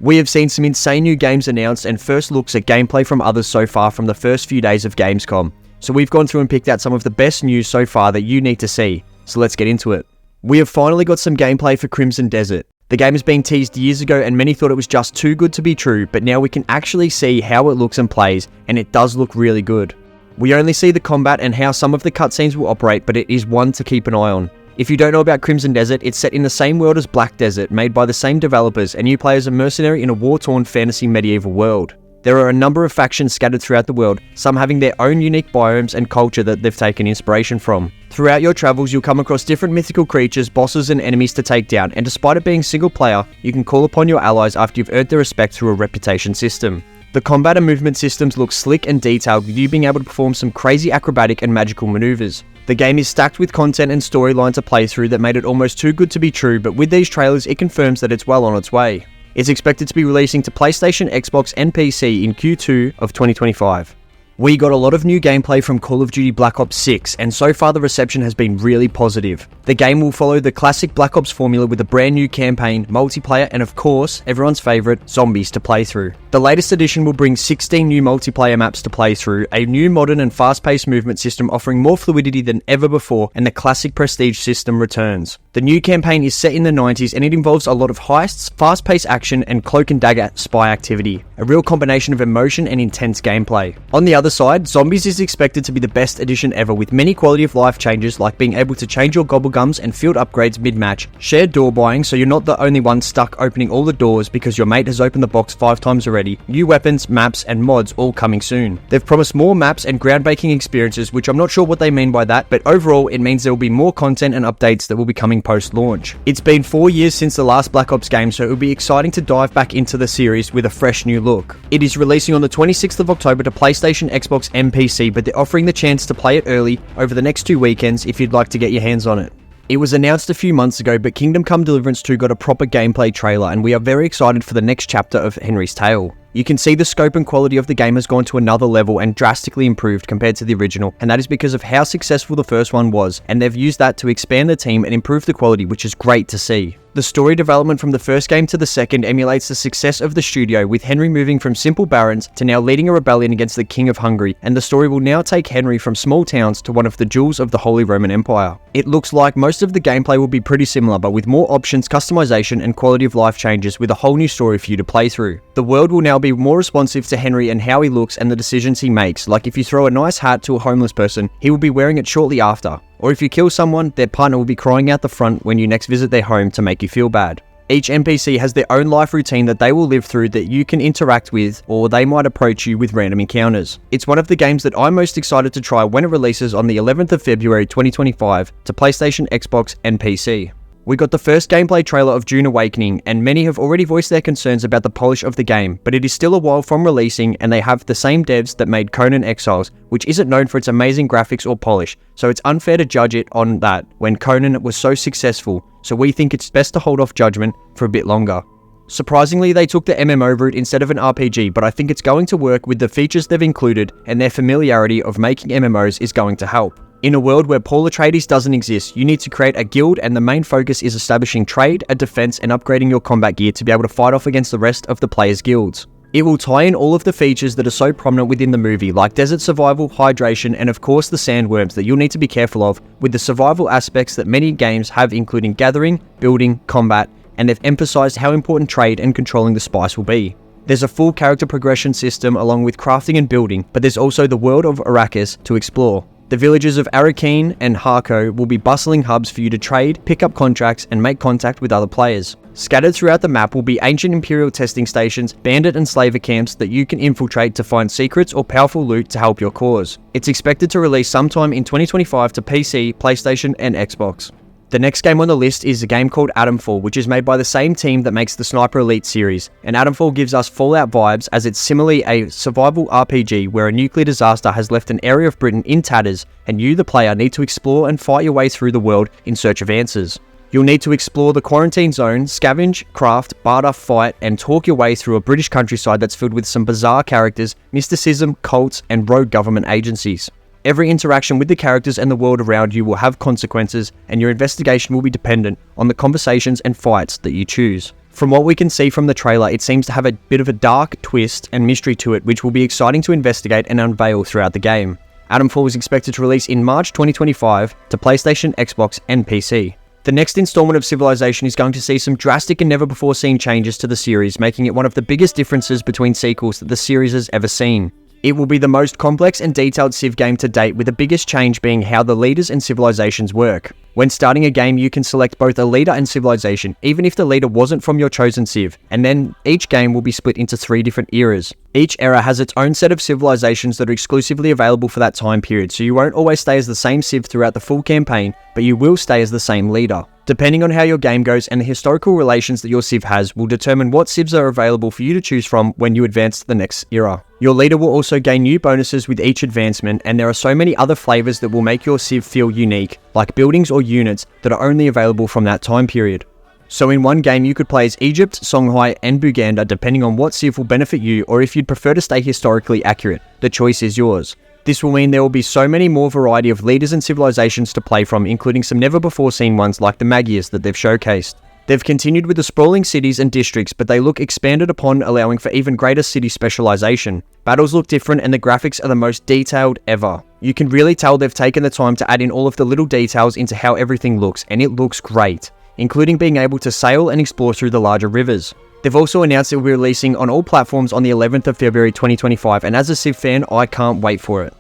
We have seen some insane new games announced and first looks at gameplay from others so far from the first few days of Gamescom. So we've gone through and picked out some of the best news so far that you need to see. So let's get into it. We have finally got some gameplay for Crimson Desert. The game has been teased years ago and many thought it was just too good to be true, but now we can actually see how it looks and plays, and it does look really good. We only see the combat and how some of the cutscenes will operate, but it is one to keep an eye on. If you don't know about Crimson Desert, it's set in the same world as Black Desert, made by the same developers, and you play as a mercenary in a war-torn fantasy medieval world. There are a number of factions scattered throughout the world, some having their own unique biomes and culture that they've taken inspiration from. Throughout your travels, you'll come across different mythical creatures, bosses and enemies to take down, and despite it being single player, you can call upon your allies after you've earned their respect through a reputation system. The combat and movement systems look slick and detailed, with you being able to perform some crazy acrobatic and magical maneuvers. The game is stacked with content and storyline to play through that made it almost too good to be true, but with these trailers it confirms that it's well on its way. It's expected to be releasing to PlayStation, Xbox and PC in Q2 of 2025. We got a lot of new gameplay from Call of Duty Black Ops 6, and so far the reception has been really positive. The game will follow the classic Black Ops formula with a brand new campaign, multiplayer, and of course, everyone's favourite, zombies to play through. The latest edition will bring 16 new multiplayer maps to play through, a new modern and fast-paced movement system offering more fluidity than ever before, and the classic prestige system returns. The new campaign is set in the 90s and it involves a lot of heists, fast-paced action, and cloak and dagger spy activity. A real combination of emotion and intense gameplay. On the other side, Zombies is expected to be the best edition ever, with many quality of life changes like being able to change your gobblegums and field upgrades mid-match, shared door buying so you're not the only one stuck opening all the doors because your mate has opened the box 5 times already, new weapons, maps and mods all coming soon. They've promised more maps and groundbreaking experiences, which I'm not sure what they mean by that, but overall it means there will be more content and updates that will be coming post-launch. It's been 4 years since the last Black Ops game, so it will be exciting to dive back into the series with a fresh new look. It is releasing on the 26th of October to PlayStation, Xbox and PC, but they're offering the chance to play it early over the next 2 weekends if you'd like to get your hands on it. It was announced a few months ago, but Kingdom Come Deliverance 2 got a proper gameplay trailer, and we are very excited for the next chapter of Henry's tale. You can see the scope and quality of the game has gone to another level and drastically improved compared to the original, and that is because of how successful the first one was, and they've used that to expand the team and improve the quality, which is great to see. The story development from the first game to the second emulates the success of the studio, with Henry moving from simple barons to now leading a rebellion against the King of Hungary, and the story will now take Henry from small towns to one of the jewels of the Holy Roman Empire. It looks like most of the gameplay will be pretty similar, but with more options, customization and quality of life changes, with a whole new story for you to play through. The world will now be more responsive to Henry and how he looks and the decisions he makes, like if you throw a nice hat to a homeless person, he will be wearing it shortly after. Or if you kill someone, their partner will be crying out the front when you next visit their home to make you feel bad. Each NPC has their own life routine that they will live through that you can interact with, or they might approach you with random encounters. It's one of the games that I'm most excited to try when it releases on the 11th of February 2025 to PlayStation, Xbox and PC. We got the first gameplay trailer of Dune Awakening, and many have already voiced their concerns about the polish of the game, but it is still a while from releasing and they have the same devs that made Conan Exiles, which isn't known for its amazing graphics or polish, so it's unfair to judge it on that when Conan was so successful, so we think it's best to hold off judgment for a bit longer. Surprisingly, they took the MMO route instead of an RPG, but I think it's going to work with the features they've included, and their familiarity of making MMOs is going to help. In a world where Paul Atreides doesn't exist, you need to create a guild, and the main focus is establishing trade, a defense, and upgrading your combat gear to be able to fight off against the rest of the players' guilds. It will tie in all of the features that are so prominent within the movie, like desert survival, hydration, and of course the sandworms that you'll need to be careful of, with the survival aspects that many games have, including gathering, building, combat, and they've emphasized how important trade and controlling the spice will be. There's a full character progression system along with crafting and building, but there's also the world of Arrakis to explore. The villages of Arakeen and Harko will be bustling hubs for you to trade, pick up contracts, and make contact with other players. Scattered throughout the map will be ancient Imperial testing stations, bandit and slaver camps that you can infiltrate to find secrets or powerful loot to help your cause. It's expected to release sometime in 2025 to PC, PlayStation, and Xbox. The next game on the list is a game called Atomfall, which is made by the same team that makes the Sniper Elite series, and Atomfall gives us Fallout vibes as it's similarly a survival RPG where a nuclear disaster has left an area of Britain in tatters, and you, the player, need to explore and fight your way through the world in search of answers. You'll need to explore the quarantine zone, scavenge, craft, barter, fight, and talk your way through a British countryside that's filled with some bizarre characters, mysticism, cults, and rogue government agencies. Every interaction with the characters and the world around you will have consequences, and your investigation will be dependent on the conversations and fights that you choose. From what we can see from the trailer, it seems to have a bit of a dark twist and mystery to it, which will be exciting to investigate and unveil throughout the game. Atomfall is expected to release in March 2025 to PlayStation, Xbox, and PC. The next installment of Civilization is going to see some drastic and never-before-seen changes to the series, making it one of the biggest differences between sequels that the series has ever seen. It will be the most complex and detailed Civ game to date, with the biggest change being how the leaders and civilizations work. When starting a game, you can select both a leader and civilization, even if the leader wasn't from your chosen Civ, and then each game will be split into 3 different eras. Each era has its own set of civilizations that are exclusively available for that time period, so you won't always stay as the same Civ throughout the full campaign, but you will stay as the same leader. Depending on how your game goes and the historical relations that your Civ has will determine what Civs are available for you to choose from when you advance to the next era. Your leader will also gain new bonuses with each advancement, and there are so many other flavors that will make your Civ feel unique, like buildings or units that are only available from that time period. So in one game you could play as Egypt, Songhai, and Buganda depending on what Civ will benefit you, or if you'd prefer to stay historically accurate. The choice is yours. This will mean there will be so many more variety of leaders and civilizations to play from, including some never before seen ones like the Magyars that they've showcased. They've continued with the sprawling cities and districts, but they look expanded upon, allowing for even greater city specialization. Battles look different and the graphics are the most detailed ever. You can really tell they've taken the time to add in all of the little details into how everything looks, and it looks great, including being able to sail and explore through the larger rivers. They've also announced it will be releasing on all platforms on the 11th of February 2025, and as a Civ fan, I can't wait for it.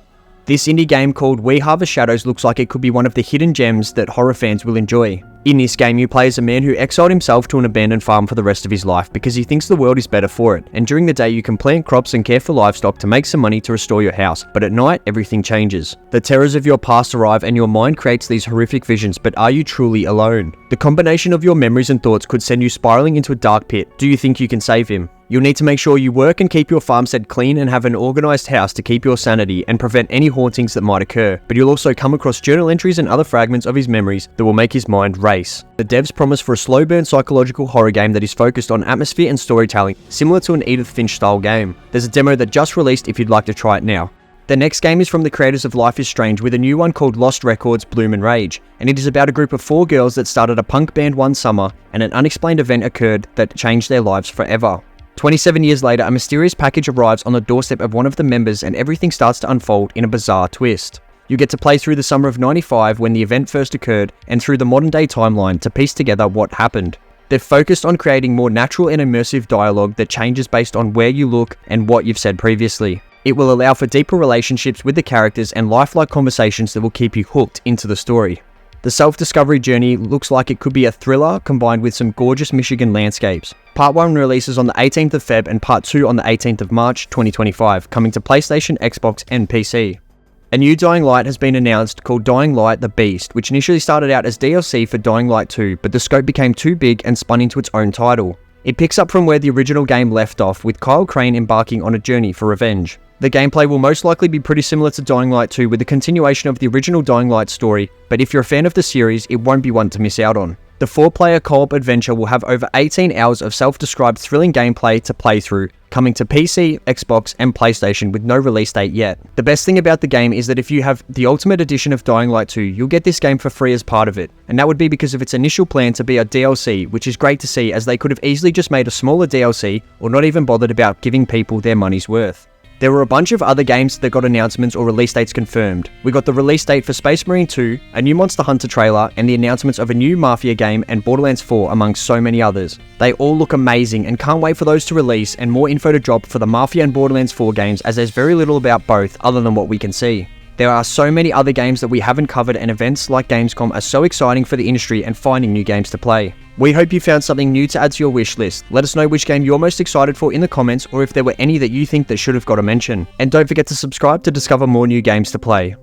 This indie game called We Harvest Shadows looks like it could be one of the hidden gems that horror fans will enjoy. In this game, you play as a man who exiled himself to an abandoned farm for the rest of his life because he thinks the world is better for it, and during the day you can plant crops and care for livestock to make some money to restore your house, but at night everything changes. The terrors of your past arrive and your mind creates these horrific visions, but are you truly alone? The combination of your memories and thoughts could send you spiraling into a dark pit. Do you think you can save him? You'll need to make sure you work and keep your farmstead clean and have an organized house to keep your sanity and prevent any hauntings that might occur, but you'll also come across journal entries and other fragments of his memories that will make his mind race. The devs promise for a slow burn psychological horror game that is focused on atmosphere and storytelling, similar to an Edith Finch style game. There's a demo that just released if you'd like to try it now. The next game is from the creators of Life is Strange, with a new one called Lost Records Bloom and Rage, and it is about a group of 4 girls that started a punk band one summer and an unexplained event occurred that changed their lives forever. 27 years later, a mysterious package arrives on the doorstep of one of the members and everything starts to unfold in a bizarre twist. You get to play through the summer of '95 when the event first occurred and through the modern day timeline to piece together what happened. They've focused on creating more natural and immersive dialogue that changes based on where you look and what you've said previously. It will allow for deeper relationships with the characters and lifelike conversations that will keep you hooked into the story. The self-discovery journey looks like it could be a thriller combined with some gorgeous Michigan landscapes. Part 1 releases on the 18th of Feb and Part 2 on the 18th of March 2025, coming to PlayStation, Xbox, and PC. A new Dying Light has been announced called Dying Light the Beast, which initially started out as DLC for Dying Light 2, but the scope became too big and spun into its own title. It picks up from where the original game left off, with Kyle Crane embarking on a journey for revenge. The gameplay will most likely be pretty similar to Dying Light 2 with the continuation of the original Dying Light story, but if you're a fan of the series, it won't be one to miss out on. The 4-player co-op adventure will have over 18 hours of self-described thrilling gameplay to play through, coming to PC, Xbox, and PlayStation with no release date yet. The best thing about the game is that if you have the Ultimate Edition of Dying Light 2, you'll get this game for free as part of it, and that would be because of its initial plan to be a DLC, which is great to see as they could have easily just made a smaller DLC or not even bothered about giving people their money's worth. There were a bunch of other games that got announcements or release dates confirmed. We got the release date for Space Marine 2, a new Monster Hunter trailer, and the announcements of a new Mafia game and Borderlands 4 among so many others. They all look amazing and can't wait for those to release and more info to drop for the Mafia and Borderlands 4 games, as there's very little about both other than what we can see. There are so many other games that we haven't covered, and events like Gamescom are so exciting for the industry and finding new games to play. We hope you found something new to add to your wish list. Let us know which game you're most excited for in the comments, or if there were any that you think that should have got a mention. And don't forget to subscribe to discover more new games to play.